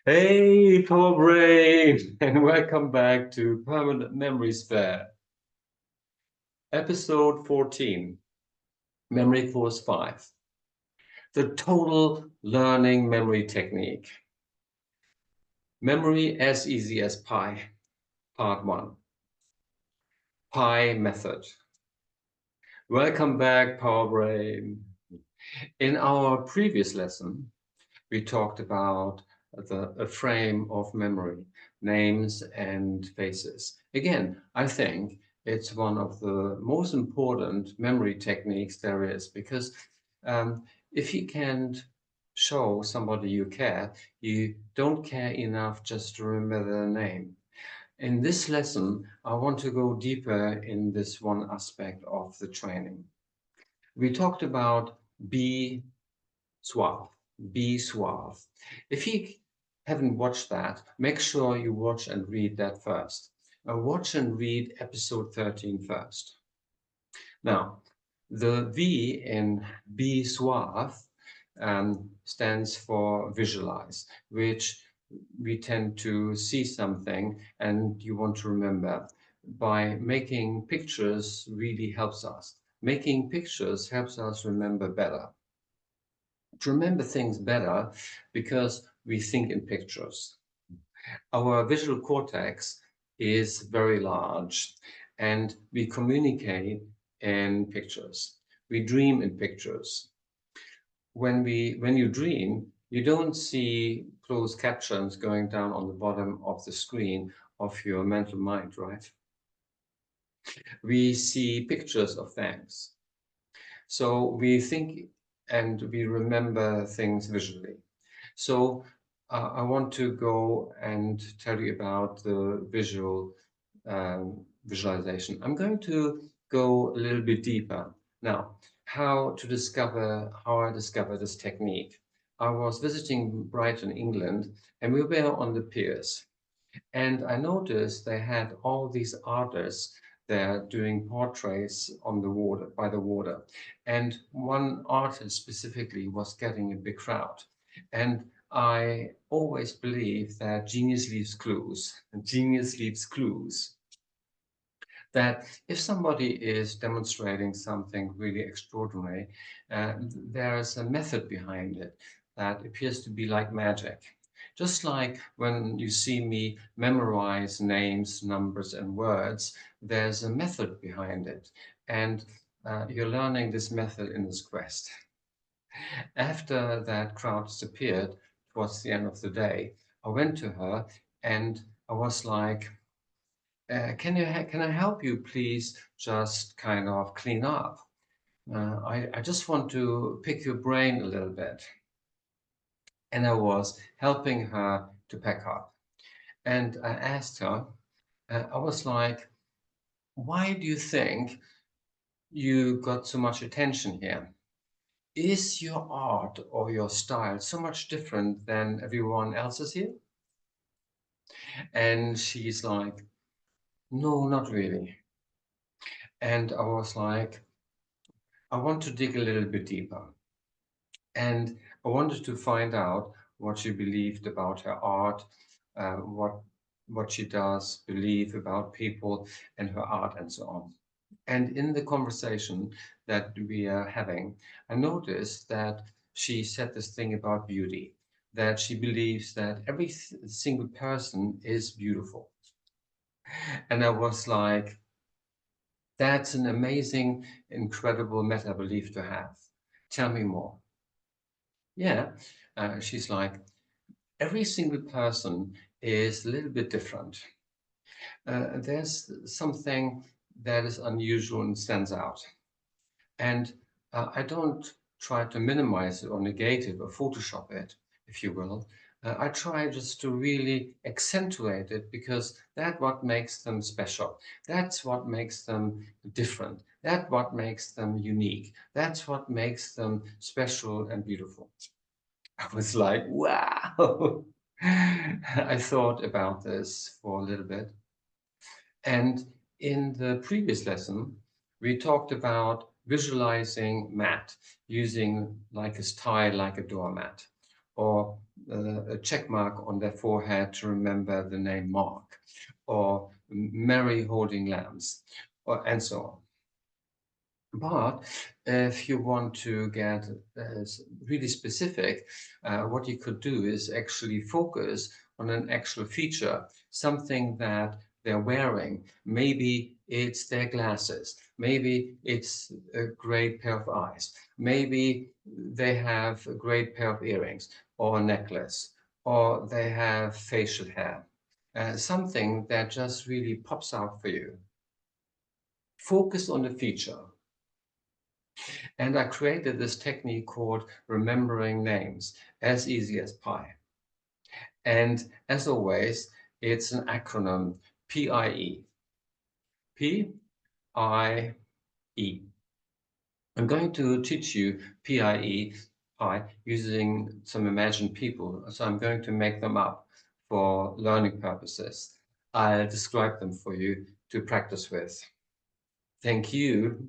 Hey, Powerbrain, and welcome back to Permanent Memory Sphere. Episode 14, Memory Course 5, the Total Learning Memory Technique. Memory as easy as pie, Part 1. Pie Method. Welcome back, Powerbrain. In our previous lesson, we talked about a frame of memory, names and faces. Again, I think it's one of the most important memory techniques there is, because if you can't show somebody you care, you don't care enough just to remember their name. In this lesson, I want to go deeper in this one aspect of the training. We talked about be suave. Be suave. If you haven't watched that, make sure you watch and read that first. Watch and read episode 13 first. Now, the V in be suave stands for visualize, which we tend to see something and you want to remember. By making pictures really helps us. Making pictures helps us remember better. To remember things better because we think in pictures. Our visual cortex is very large and we communicate in pictures. We dream in pictures. When you dream, you don't see closed captions going down on the bottom of the screen of your mental mind, right? We see pictures of things. So we think and we remember things visually. So I want to go and tell you about the visualization. I'm going to go a little bit deeper. Now, how I discovered this technique. I was visiting Brighton, England, and we were on the piers. And I noticed they had all these artists there doing portraits on the water, by the water. And one artist specifically was getting a big crowd. And I always believe that genius leaves clues. Genius leaves clues. That if somebody is demonstrating something really extraordinary, there's a method behind it that appears to be like magic. Just like when you see me memorize names, numbers, and words, there's a method behind it. And you're learning this method in this quest. After that crowd disappeared towards the end of the day, I went to her and I was like, can I help you please just kind of clean up? I just want to pick your brain a little bit. And I was helping her to pack up. And I asked her, I was like, why do you think you got so much attention here? Is your art or your style so much different than everyone else's here? And she's like, no, not really. And I was like, I want to dig a little bit deeper. And I wanted to find out what she believed about her art, what she does believe about people and her art and so on. And in the conversation that we are having, I noticed that she said this thing about beauty, that she believes that every single person is beautiful. And I was like, that's an amazing, incredible meta belief to have. Tell me more. Yeah, she's like, every single person is a little bit different. There's something that is unusual and stands out. And I don't try to minimize it or negate it or Photoshop it, if you will. I try just to really accentuate it because that's what makes them special. That's what makes them different. That's what makes them unique. That's what makes them special and beautiful. I was like, wow. I thought about this for a little bit. And in the previous lesson, we talked about visualizing mat, using like a style like a doormat, or a check mark on their forehead to remember the name Mark, or Mary holding lambs, and so on. But if you want to get really specific, what you could do is actually focus on an actual feature, something that they're wearing. Maybe it's their glasses. Maybe it's a great pair of eyes. Maybe they have a great pair of earrings or a necklace, or they have facial hair. Something that just really pops out for you. Focus on the feature. And I created this technique called remembering names, as easy as pie. And as always, it's an acronym, PIE. P-I-E. I'm going to teach you PIE using some imagined people. So I'm going to make them up for learning purposes. I'll describe them for you to practice with. Thank you